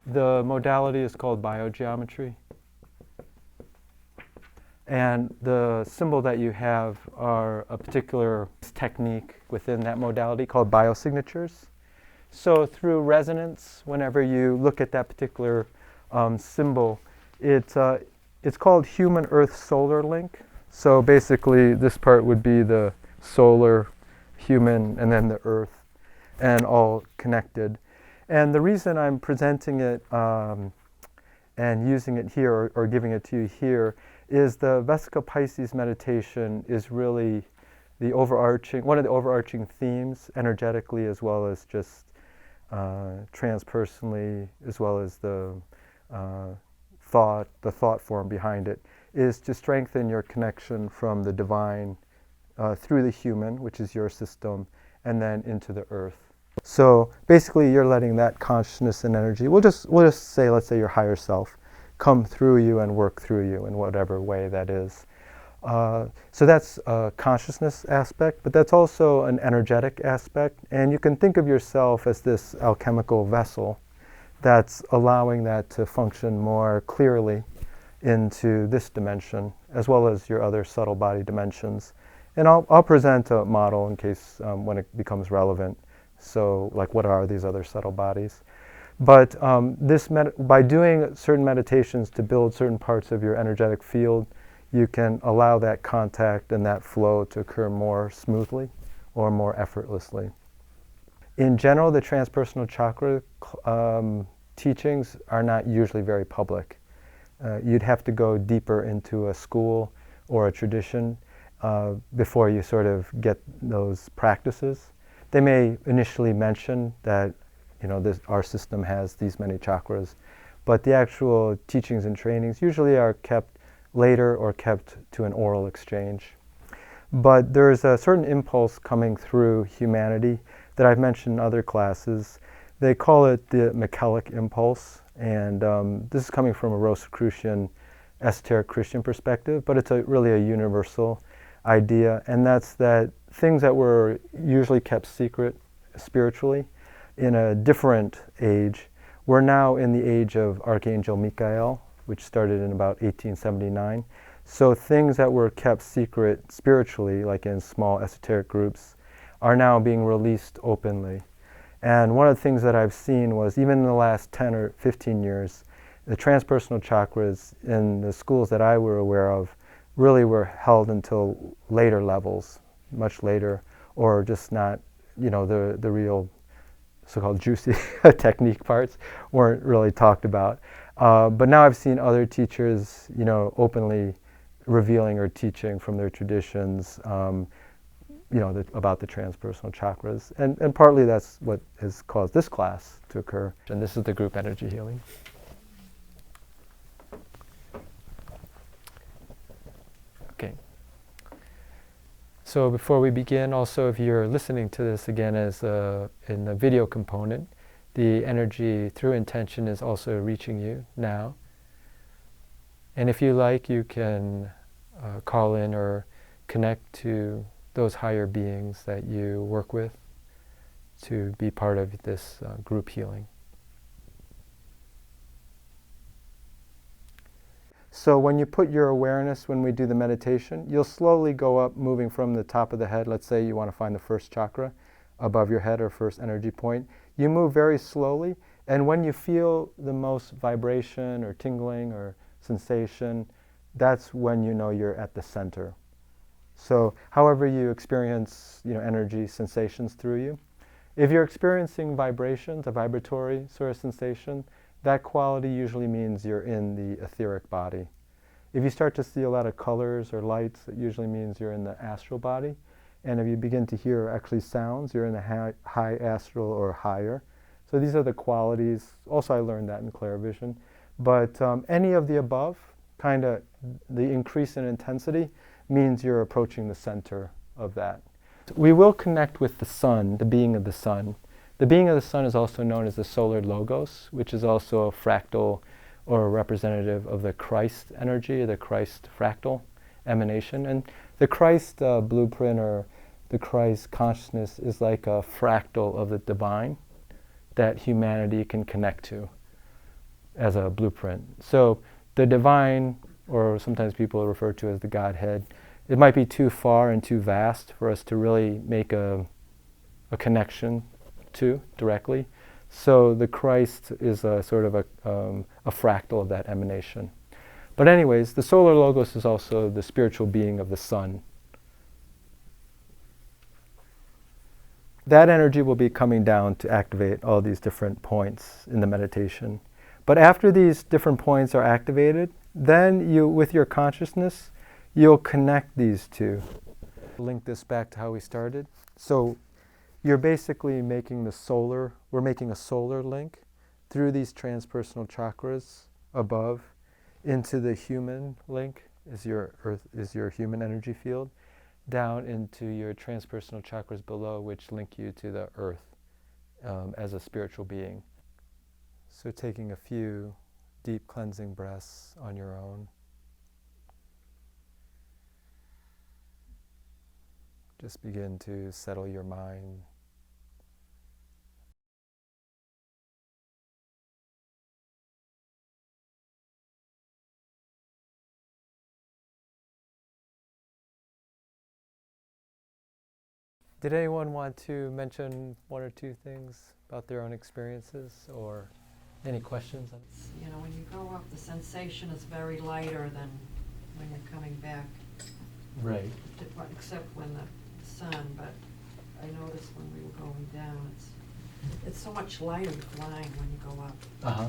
The modality is called biogeometry. And the symbol that you have are a particular technique within that modality called biosignatures. So through resonance, whenever you look at that particular symbol, it's called human earth solar link. So basically this part would be the solar, human, and then the earth, and all connected. And the reason I'm presenting it and using it here, or giving it to you here, is the Vesica Pisces meditation is really one of the overarching themes, energetically as well as just transpersonally, as well as the thought form behind it, is to strengthen your connection from the divine through the human, which is your system, and then into the earth. So basically you're letting that consciousness and energy, we'll just say, let's say your higher self, come through you and work through you in whatever way that is. So that's a consciousness aspect, but that's also an energetic aspect. And you can think of yourself as this alchemical vessel that's allowing that to function more clearly into this dimension, as well as your other subtle body dimensions. And I'll present a model in case when it becomes relevant. So like, what are these other subtle bodies? But by doing certain meditations to build certain parts of your energetic field, you can allow that contact and that flow to occur more smoothly or more effortlessly. In general, the transpersonal chakra teachings are not usually very public. You'd have to go deeper into a school or a tradition before you sort of get those practices. They may initially mention that our system has these many chakras, but the actual teachings and trainings usually are kept later or kept to an oral exchange. But there's a certain impulse coming through humanity that I've mentioned in other classes. They call it the Michaelic impulse, and this is coming from a Rosicrucian esoteric Christian perspective, but it's really a universal idea, and that's that things that were usually kept secret spiritually in a different age, we're now in the age of Archangel Michael, which started in about 1879. So things that were kept secret spiritually, like in small esoteric groups, are now being released openly. And one of the things that I've seen was, even in the last 10 or 15 years, the transpersonal chakras in the schools that I were aware of really were held until later levels, much later, or just not, the real so-called juicy technique parts weren't really talked about. But now I've seen other teachers, openly revealing or teaching from their traditions, about the transpersonal chakras. And partly that's what has caused this class to occur. And this is the group energy healing. Okay. So before we begin, also, if you're listening to this again in the video component, the energy through intention is also reaching you now. And if you like, you can call in or connect to those higher beings that you work with to be part of this group healing. So when you put your awareness, when we do the meditation, you'll slowly go up, moving from the top of the head. Let's say you want to find the first chakra above your head, or first energy point. You move very slowly, and when you feel the most vibration or tingling or sensation, that's when you know you're at the center. So however you experience energy sensations through you, if you're experiencing vibrations, a vibratory sort of sensation, that quality usually means you're in the etheric body. If you start to see a lot of colors or lights, it usually means you're in the astral body. And if you begin to hear actually sounds, you're in the high astral or higher. So these are the qualities. Also, I learned that in clairvision. But any of the above, kind of the increase in intensity, means you're approaching the center of that. We will connect with the sun, the being of the sun. The being of the sun is also known as the solar logos, which is also a fractal or a representative of the Christ energy, the Christ fractal emanation. And the Christ blueprint, or the Christ consciousness, is like a fractal of the divine that humanity can connect to. as a blueprint. So the divine, or sometimes people refer to as the Godhead, it might be too far and too vast for us to really make a connection to directly. So the Christ is a sort of a fractal of that emanation. But anyways, the solar logos is also the spiritual being of the sun. That energy will be coming down to activate all these different points in the meditation. But after these different points are activated, then you, with your consciousness, you'll connect these two. Link this back to how we started. So you're basically making we're making a solar link through these transpersonal chakras above into the human link, is your human energy field, down into your transpersonal chakras below, which link you to the earth as a spiritual being. So taking a few deep cleansing breaths on your own. Just begin to settle your mind. Did anyone want to mention one or two things about their own experiences, or any questions? You know, when you go up, the sensation is very lighter than when you're coming back. Right. Except when the sun, but I noticed when we were going down, it's so much lighter flying when you go up. Uh-huh.